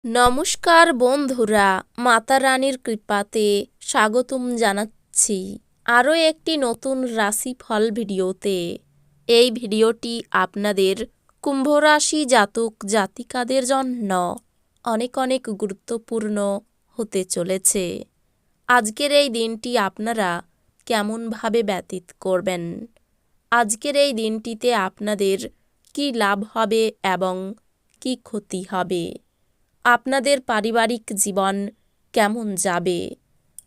নমস্কার বন্ধুরা, মাতা রানীর কৃপাতে স্বাগতম জানাচ্ছি আরও একটি নতুন রাশিফল ভিডিওতে। এই ভিডিওটি আপনাদের কুম্ভ রাশি জাতক জাতিকাদের জন্য অনেক অনেক গুরুত্বপূর্ণ হতে চলেছে। আজকের এই দিনটি আপনারা কেমনভাবে ব্যতীত করবেন, আজকের এই দিনটিতে আপনাদের কি লাভ হবে এবং কি ক্ষতি হবে, আপনাদের পারিবারিক জীবন কেমন যাবে,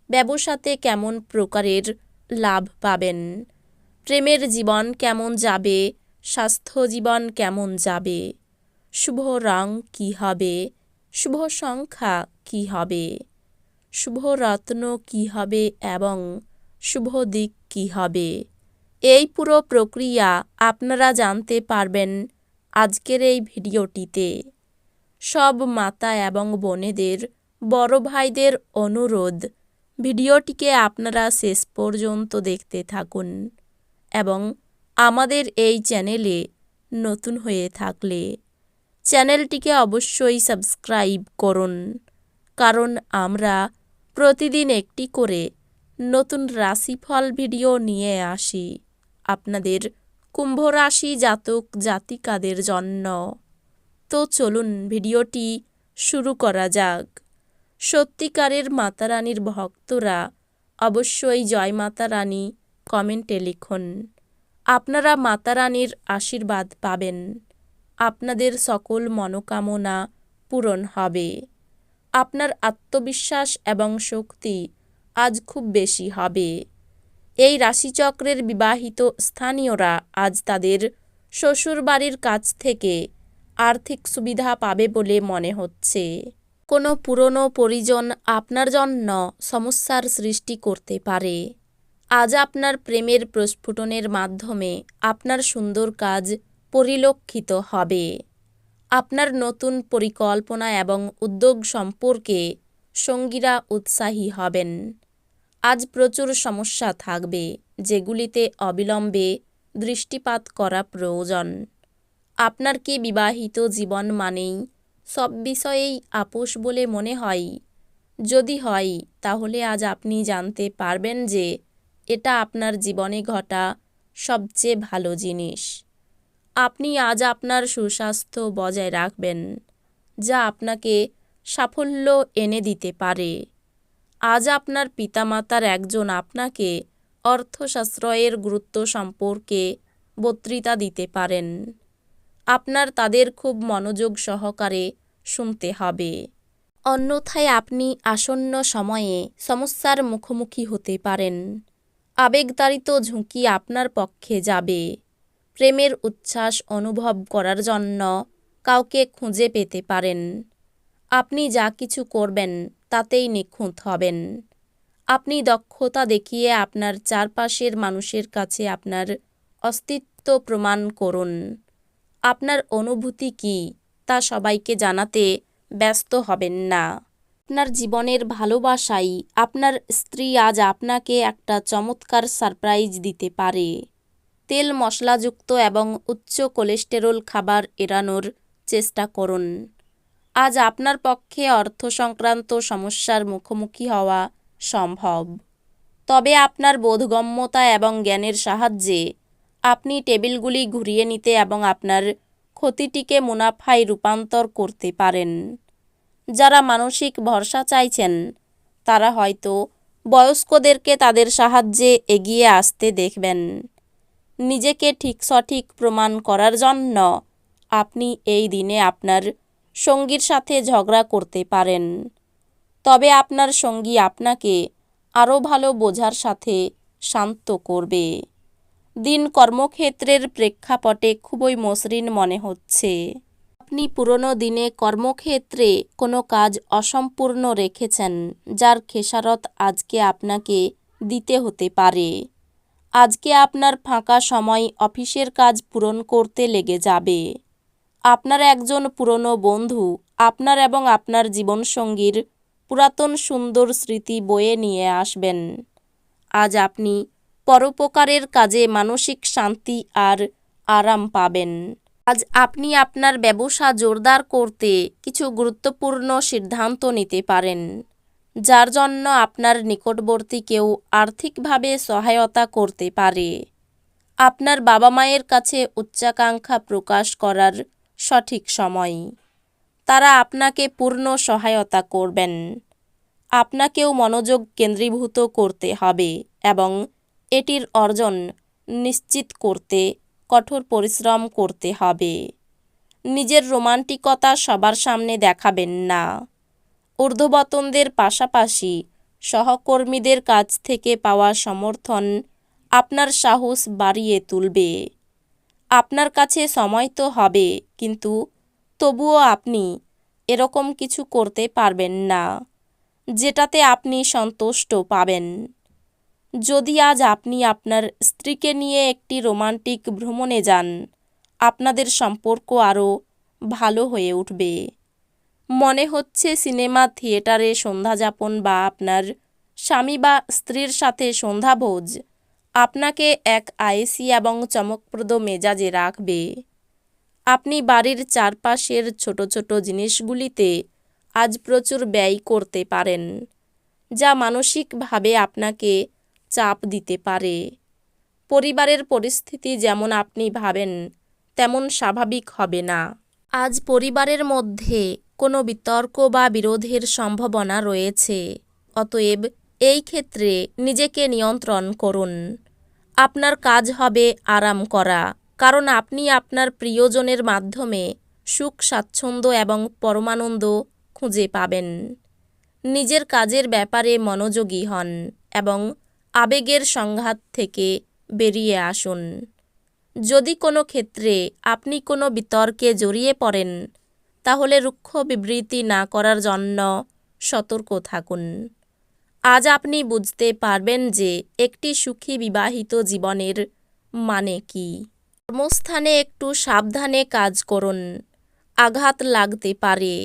ব্যবসাতে কেমন প্রকারের লাভ পাবেন, প্রেমের জীবন কেমন যাবে, স্বাস্থ্য জীবন কেমন যাবে, শুভ রং কী হবে, শুভ সংখ্যা কী হবে, শুভ রত্ন কী হবে এবং শুভ দিক কী হবে, এই পুরো প্রক্রিয়া আপনারা জানতে পারবেন আজকের এই ভিডিওটিতে। সব মাতা এবং বোনেদের, বড় ভাইদের অনুরোধ, ভিডিওটিকে আপনারা শেষ পর্যন্ত দেখতে থাকুন এবং আমাদের এই চ্যানেলে নতুন হয়ে থাকলে চ্যানেলটিকে অবশ্যই সাবস্ক্রাইব করুন, কারণ আমরা প্রতিদিন একটি করে নতুন রাশিফল ভিডিও নিয়ে আসি আপনাদের কুম্ভ রাশি জাতক জাতিকাদের জন্য। তো চলুন ভিডিওটি শুরু করা যাক। সত্যিকারের মাতা রানীর ভক্তরা অবশ্যই জয় মাতা রানী কমেন্টে লিখুন। আপনারা মাতা রানীর আশীর্বাদ পাবেন, আপনাদের সকল মনোকামনা পূরণ হবে, আপনার আত্মবিশ্বাস এবং শক্তি আজ খুব বেশি হবে। এই রাশিচক্রের বিবাহিত স্থানীয়রা আজ তাদের শ্বশুরবাড়ির কাছ থেকে আর্থিক সুবিধা পাবে বলে মনে হচ্ছে। কোনো পুরনো পরিজন আপনার জন্য সমস্যার সৃষ্টি করতে পারে। আজ আপনার প্রেমের প্রস্ফুটনের মাধ্যমে আপনার সুন্দর কাজ পরিলক্ষিত হবে। আপনার নতুন পরিকল্পনা এবং উদ্যোগ সম্পর্কে সঙ্গীরা উৎসাহী হবেন। আজ প্রচুর সমস্যা থাকবে, যেগুলিতে অবিলম্বে দৃষ্টিপাত করা প্রয়োজন। আপনার কি বিবাহিত জীবন মানেই সব বিষয়েই আপোষ বলে মনে হয়? যদি হয়, তাহলে আজ আপনি জানতে পারবেন যে এটা আপনার জীবনে ঘটা সবচেয়ে ভালো জিনিস। আপনি আজ আপনার সুস্বাস্থ্য বজায় রাখবেন, যা আপনাকে সাফল্য এনে দিতে পারে। আজ আপনার পিতামাতার একজন আপনাকে অর্থসাশ্রয়ের গুরুত্ব সম্পর্কে বক্তৃতা দিতে পারেন। আপনার তাদের খুব মনোযোগ সহকারে শুনতে হবে, অন্যথায় আপনি আসন্ন সময়ে সমস্যার মুখোমুখি হতে পারেন। আবেগতাড়িত ঝুঁকি আপনার পক্ষে যাবে। প্রেমের উচ্ছ্বাস অনুভব করার জন্য কাউকে খুঁজে পেতে পারেন। আপনি যা কিছু করবেন তাতেই নিখুঁত হবেন। আপনি দক্ষতা দেখিয়ে আপনার চারপাশের মানুষের কাছে আপনার অস্তিত্ব প্রমাণ করুন। আপনার অনুভূতি কী তা সবাইকে জানাতে ব্যস্ত হবেন না। আপনার জীবনের ভালোবাসাই আপনার স্ত্রী আজ আপনাকে একটা চমৎকার সারপ্রাইজ দিতে পারে। তেল মশলাযুক্ত এবং উচ্চ কোলেস্টেরল খাবার এড়ানোর চেষ্টা করুন। আজ আপনার পক্ষে অর্থ সংক্রান্ত সমস্যার মুখোমুখি হওয়া সম্ভব, তবে আপনার বোধগম্যতা এবং জ্ঞানের সাহায্যে আপনি টেবিলগুলি ঘুরিয়ে নিতে এবং আপনার ক্ষতিটিকে মুনাফায় রূপান্তর করতে পারেন। যারা মানসিক ভরসা চাইছেন, তারা হয়তো বয়স্কদেরকে তাদের সাহায্যে এগিয়ে আসতে দেখবেন। নিজেকে ঠিক সঠিক প্রমাণ করার জন্য আপনি এই দিনে আপনার সঙ্গীর সাথে ঝগড়া করতে পারেন, তবে আপনার সঙ্গী আপনাকে আরও ভালো বোঝার সাথে শান্ত করবে। দিন কর্মক্ষেত্রের প্রেক্ষাপটে খুবই মসৃণ মনে হচ্ছে। আপনি পুরনো দিনে কর্মক্ষেত্রে কোনো কাজ অসম্পূর্ণ রেখেছেন, যার খেসারত আজকে আপনাকে দিতে হতে পারে। আজকে আপনার ফাঁকা সময় অফিসের কাজ পূরণ করতে লেগে যাবে। আপনার একজন পুরনো বন্ধু আপনার এবং আপনার জীবনসঙ্গীর পুরাতন সুন্দর স্মৃতি বয়ে নিয়ে আসবেন। আজ আপনি পরোপকারের কাজে মানসিক শান্তি আর আরাম পাবেন। আজ আপনি আপনার ব্যবসা জোরদার করতে কিছু গুরুত্বপূর্ণ সিদ্ধান্ত নিতে পারেন, যার জন্য আপনার নিকটবর্তী কেউ আর্থিকভাবে সহায়তা করতে পারে। আপনার বাবা মায়ের কাছে উচ্চাকাঙ্ক্ষা প্রকাশ করার সঠিক সময়। তারা আপনাকে পূর্ণ সহায়তা করবেন। আপনাকেও মনোযোগ কেন্দ্রীভূত করতে হবে এবং এটির অর্জন নিশ্চিত করতে কঠোর পরিশ্রম করতে হবে। নিজের রোমান্টিকতা সবার সামনে দেখাবেন না। ঊর্ধ্বতনদের পাশাপাশি সহকর্মীদের কাছ থেকে পাওয়া সমর্থন আপনার সাহস বাড়িয়ে তুলবে। আপনার কাছে সময় তো হবে, কিন্তু তবুও আপনি এরকম কিছু করতে পারবেন না যেটাতে আপনি সন্তুষ্ট পাবেন। যদি আজ আপনি আপনার স্ত্রীকে নিয়ে একটি রোমান্টিক ভ্রমণে যান, আপনাদের সম্পর্ক আরও ভালো হয়ে উঠবে। মনে হচ্ছে সিনেমা থিয়েটারে সন্ধ্যাযাপন বা আপনার স্বামী বা স্ত্রীর সাথে সন্ধ্যাভোজ আপনাকে এক আয়েসি এবং চমকপ্রদ মেজাজে রাখবে। আপনি বাড়ির চারপাশের ছোট ছোট জিনিসগুলিতে আজ প্রচুর ব্যয় করতে পারেন, যা মানসিকভাবে আপনাকে চাপ দিতে পারে। পরিবারের পরিস্থিতি যেমন আপনি ভাবেন তেমন স্বাভাবিক হবে না। আজ পরিবারের মধ্যে কোনো বিতর্ক বা বিরোধের সম্ভাবনা রয়েছে, অতএব এই ক্ষেত্রে নিজেকে নিয়ন্ত্রণ করুন। আপনার কাজ হবে আরাম করা, কারণ আপনি আপনার প্রিয়জনের মাধ্যমে সুখ, স্বাচ্ছন্দ্য এবং পরমানন্দ খুঁজে পাবেন। নিজের কাজের ব্যাপারে মনোযোগী হন এবং আবেগের সংঘাত থেকে বেরিয়ে আসুন। যদি কোনো ক্ষেত্রে আপনি কোনো বিতর্কে জড়িয়ে পড়েন, তাহলে রুক্ষ বিবৃতি না করার জন্য সতর্ক থাকুন। আজ আপনি বুঝতে পারবেন যে একটি সুখী বিবাহিত জীবনের মানে কি। কর্মস্থানে একটু সাবধানে কাজ করুন, আঘাত লাগতে পারে।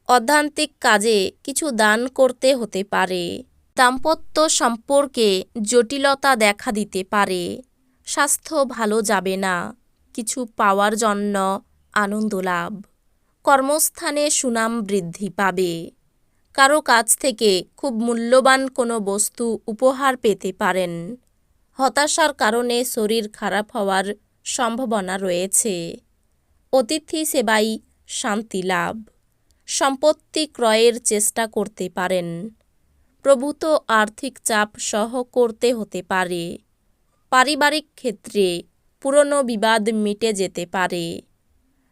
অধ্যান্তিক কাজে কিছু দান করতে হতে পারে। দাম্পত্য সম্পর্কে জটিলতা দেখা দিতে পারে। স্বাস্থ্য ভালো যাবে না। কিছু পাওয়ার জন্য আনন্দ লাভ। কর্মস্থানে সুনাম বৃদ্ধি পাবে। কারো কাছ থেকে খুব মূল্যবান কোনো বস্তু উপহার পেতে পারেন। হতাশার কারণে শরীর খারাপ হওয়ার সম্ভাবনা রয়েছে। অতিথি সেবায় শান্তি লাভ। সম্পত্তি ক্রয়ের চেষ্টা করতে পারেন। প্রভূত আর্থিক চাপ সহ করতে হতে পারে। পারিবারিক ক্ষেত্রে পুরনো বিবাদ মিটে যেতে পারে।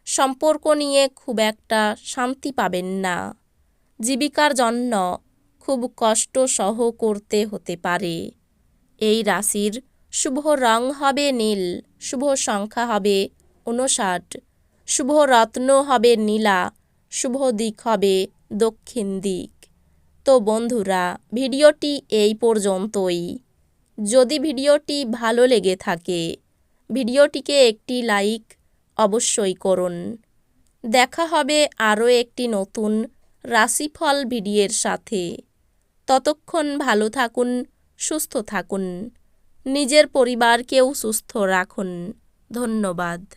সম্পর্ক নিয়ে খুব একটা শান্তি পাবেন না। জীবিকার জন্য খুব কষ্ট সহ করতে হতে পারে। এই রাশির শুভ রং হবে নীল, শুভ সংখ্যা হবে 59, শুভ রত্ন হবে নীলা, শুভ দিক হবে দক্ষিণ দিক। তো বন্ধুরা, ভিডিওটি এই পর্যন্তই। যদি ভিডিওটি ভালো লেগে থাকে, ভিডিওটিকে একটি লাইক অবশ্যই করুন। দেখা হবে আরও একটি নতুন রাশিফল ভিডিওর সাথে। ততক্ষণ ভালো থাকুন, সুস্থ থাকুন, নিজের পরিবারকেও সুস্থ রাখুন। ধন্যবাদ।